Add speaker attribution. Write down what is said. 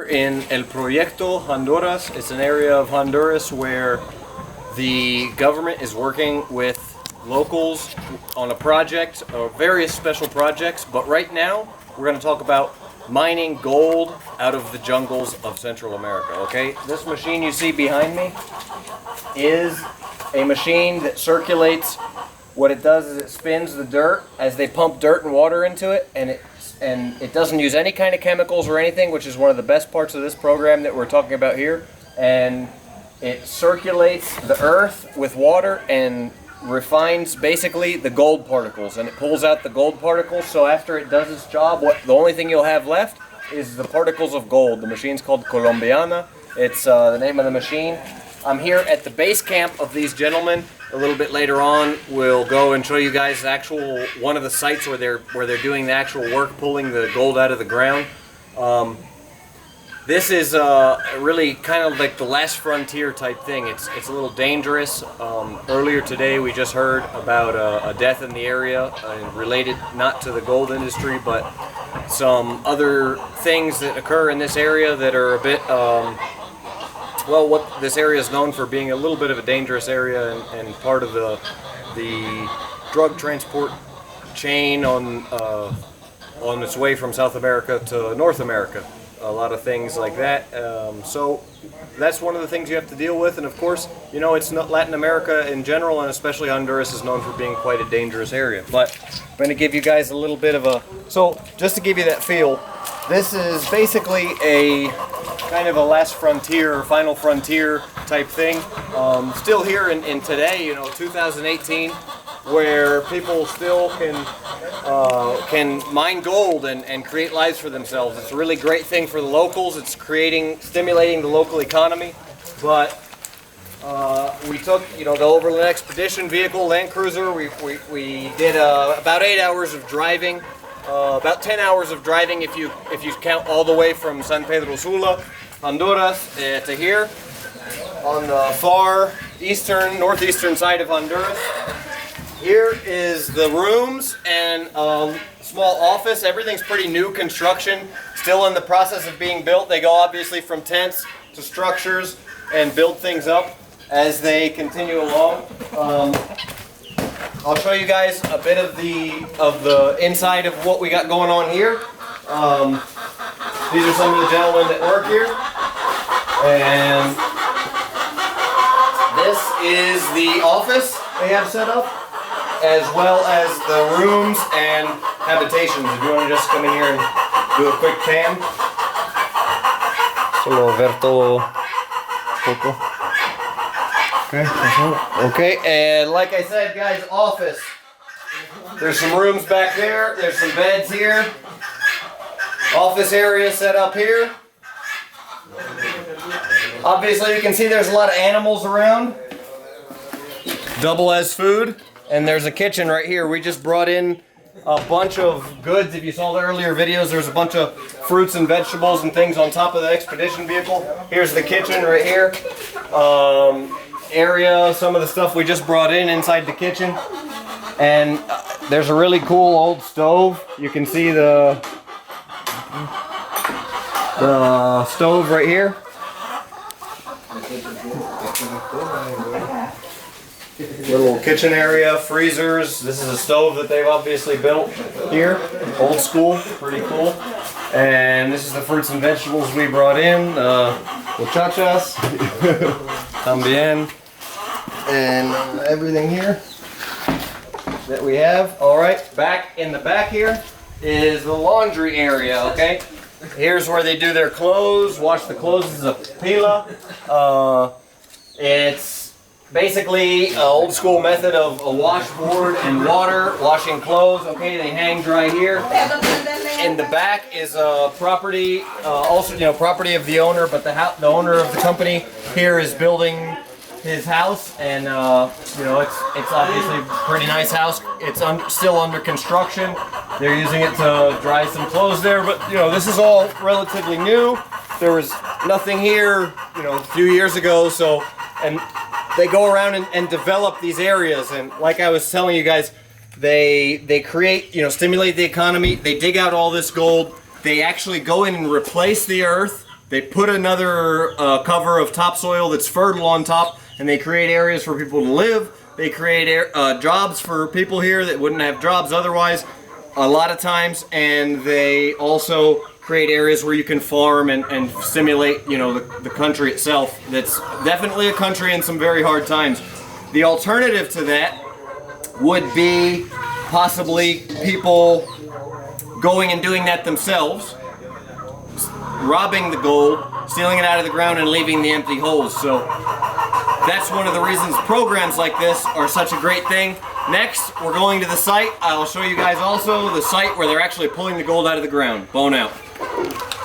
Speaker 1: In El Proyecto, Honduras. It's an area of Honduras where the government is working with locals on a project, various special projects, but right now we're going to talk about mining gold out of the jungles of Central America, okay? This machine you see behind me is a machine that circulates. What it does is it spins the dirt as they pump dirt and water into it, and it doesn't use any kind of chemicals or anything, which is one of the best parts of this program that we're talking about here. And it circulates the earth with water and refines basically the gold particles, and it pulls out the gold particles. So after it does its job, the only thing you'll have left is the particles of gold. The machine's called Colombiana. It's the name of the machine. I'm here at the base camp of these gentlemen. A little bit later on, we'll go and show you guys one of the sites where they're doing the actual work, pulling the gold out of the ground. This is really kind of like the last frontier type thing. It's a little dangerous. Earlier today, we just heard about a death in the area related not to the gold industry, but some other things that occur in this area that are a bit. Well, what this area is known for being a little bit of a dangerous area and part of the drug transport chain on its way from South America to North America. A lot of things like that. So that's one of the things you have to deal with. And of course, you know, it's not Latin America in general, and especially Honduras is known for being quite a dangerous area. But I'm going to give you guys a little bit of a... So just to give you that feel, this is basically a kind of a last frontier or final frontier type thing. Still here in today, you know, 2018, where people still can mine gold and create lives for themselves. It's a really great thing for the locals. It's stimulating the local economy. But we took, you know, the Overland Expedition vehicle, Land Cruiser. We did about 8 hours of driving. About 10 hours of driving if you count all the way from San Pedro Sula, Honduras, to here on the far northeastern side of Honduras. Here is the rooms and small office. Everything's pretty new construction, still in the process of being built. They go obviously from tents to structures and build things up as they continue along. I'll show you guys a bit of the inside of what we got going on here. These are some of the gentlemen that work here, and this is the office they have set up, as well as the rooms and habitations. If you want to just come in here and do a quick pan. Solo ver todo poco. Okay, and like I said, guys, office. There's some rooms back there. There's some beds here. Office area set up here. Obviously, you can see there's a lot of animals around. Double as food. And there's a kitchen right here. We just brought in a bunch of goods. If you saw the earlier videos, there's a bunch of fruits and vegetables and things on top of the expedition vehicle. Here's the kitchen right here. Area, some of the stuff we just brought in inside the kitchen. And there's a really cool old stove. You can see the stove right here. Little kitchen area, freezers. This is a stove that they've obviously built here. Old school, pretty cool. And this is the fruits and vegetables we brought in. Muchachas. También. And everything here that we have. Alright, back in the back here is the laundry area, okay? Here's where they do their clothes, wash the clothes. This is a pila. It's basically an old school method of a washboard and water, washing clothes. Okay, they hang dry here. In the back is a property, also, you know, property of the owner, but the owner of the company here is building his house, and you know, it's obviously a pretty nice house. It's still under construction. They're using it to dry some clothes there, but you know, this is all relatively new. There was nothing here, you know, a few years ago. So, and they go around and develop these areas, and like I was telling you guys, they create, you know, stimulate the economy. They dig out all this gold. They actually go in and replace the earth. They put another cover of topsoil that's fertile on top, and they create areas for people to live. They create jobs for people here that wouldn't have jobs otherwise a lot of times, and they also create areas where you can farm and stimulate, you know, the country itself. That's definitely a country in some very hard times. The alternative to that would be possibly people going and doing that themselves, robbing the gold, stealing it out of the ground, and leaving the empty holes. So that's one of the reasons programs like this are such a great thing. Next, we're going to the site. I'll show you guys also the site where they're actually pulling the gold out of the ground. Bone out.